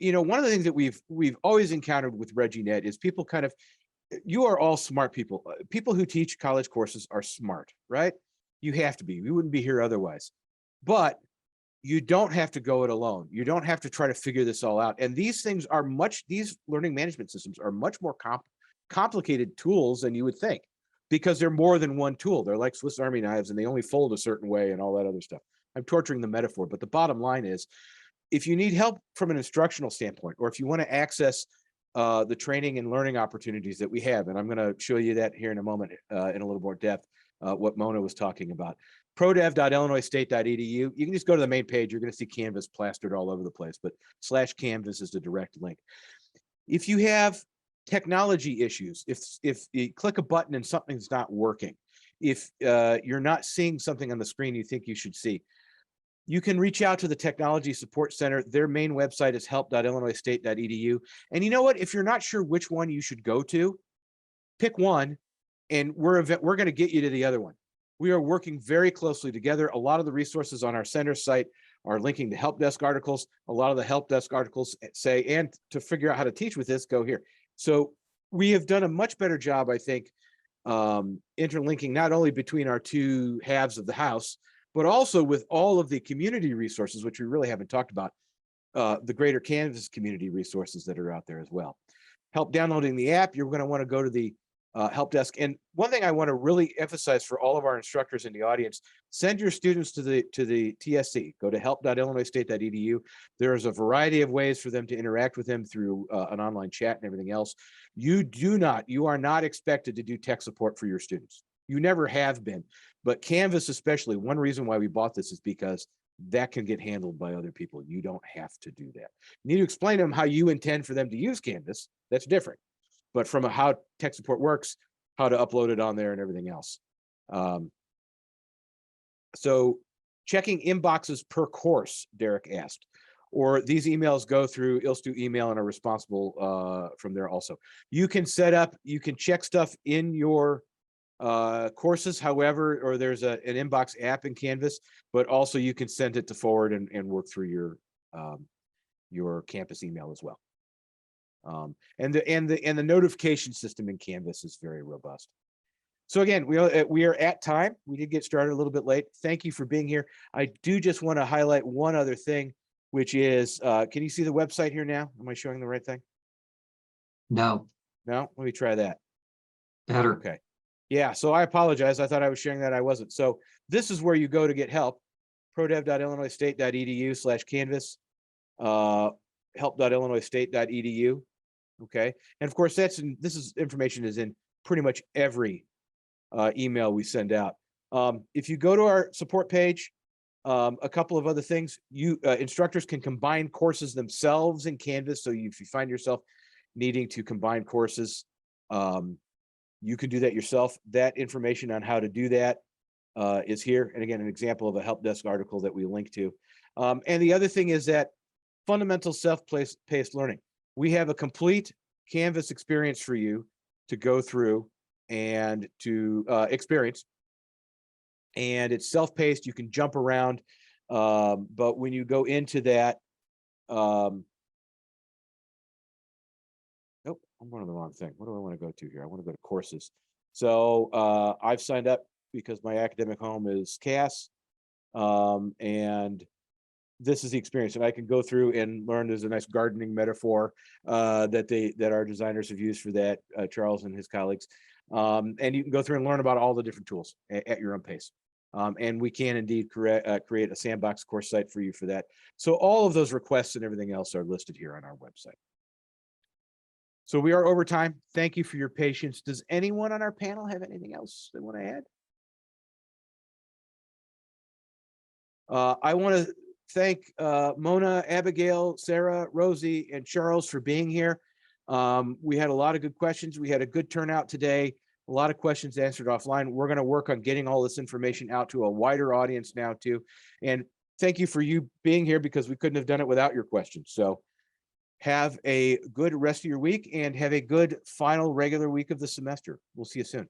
one of the things that we've always encountered with ReggieNet is people kind of, you are all smart people. People who teach college courses are smart, right? You have to be. We wouldn't be here otherwise. But you don't have to go it alone. You don't have to try to figure this all out. And these things are these learning management systems are much more complicated tools than you would think, because they're more than one tool. They're like Swiss Army knives and they only fold a certain way and all that other stuff. I'm torturing the metaphor, but the bottom line is, if you need help from an instructional standpoint, or if you want to access the training and learning opportunities that we have, and I'm going to show you that here in a moment in a little more depth, what Mona was talking about. prodev.illinoisstate.edu. You can just go to the main page. You're going to see Canvas plastered all over the place, but /Canvas is the direct link. If you have technology issues, if you click a button and something's not working, if you're not seeing something on the screen you think you should see, you can reach out to the Technology Support Center. Their main website is help.illinoisstate.edu. And you know what? If you're not sure which one you should go to, pick one, and we're going to get you to the other one. We are working very closely together. A lot of the resources on our center site are linking to help desk articles. A lot of the help desk articles say, and to figure out how to teach with this, go here. So we have done a much better job, I think, interlinking not only between our two halves of the house, but also with all of the community resources, which we really haven't talked about, the greater Canvas community resources that are out there as well. Help downloading the app, you're going to want to go to the help desk. And one thing I want to really emphasize for all of our instructors in the audience, send your students to the TSC. Go to help.illinoisstate.edu. There's a variety of ways for them to interact with them through an online chat and everything else. You are not expected to do tech support for your students. You never have been, but Canvas especially, one reason why we bought this is because that can get handled by other people. You don't have to do that. You need to explain to them how you intend for them to use Canvas. That's different. But from how tech support works, how to upload it on there and everything else. So checking inboxes per course, Derek asked, or these emails go through ILSTU email and are responsible from there also. You can set up, you can check stuff in your courses, however, or there's an inbox app in Canvas, but also you can send it to forward and work through your campus email as well. And the notification system in Canvas is very robust. So again, we are at time. We did get started a little bit late. Thank you for being here. I do just want to highlight one other thing, which is, can you see the website here now? Am I showing the right thing? No, No, let me try that. better. Okay. Yeah, so I apologize. I thought I was sharing that. I wasn't. So this is where you go to get help. prodev.illinoisstate.edu/canvas, help.illinoisstate.edu. Okay. And of course, this information is in pretty much every email we send out. If you go to our support page, a couple of other things, instructors can combine courses themselves in Canvas. So if you find yourself needing to combine courses, you can do that yourself. That information on how to do that is here. And again, an example of a help desk article that we link to. And the other thing is that fundamental self-paced learning. We have a complete Canvas experience for you to go through and to experience. And it's self-paced, you can jump around. But when you go into that, nope, I'm going to the wrong thing. What do I want to go to here? I want to go to courses. So I've signed up because my academic home is CAS. And this is the experience, and I can go through and learn. There's a nice gardening metaphor that our designers have used for that, Charles and his colleagues. And you can go through and learn about all the different tools at your own pace. And we can indeed create a sandbox course site for you for that. So all of those requests and everything else are listed here on our website. So we are over time. Thank you for your patience. Does anyone on our panel have anything else they want to add? I want to thank Mona, Abigail, Sarah, Rosie, and Charles for being here. We had a lot of good questions. We had a good turnout today. A lot of questions answered offline. We're going to work on getting all this information out to a wider audience now too. And thank you for you being here, because we couldn't have done it without your questions. So have a good rest of your week and have a good final regular week of the semester. We'll see you soon.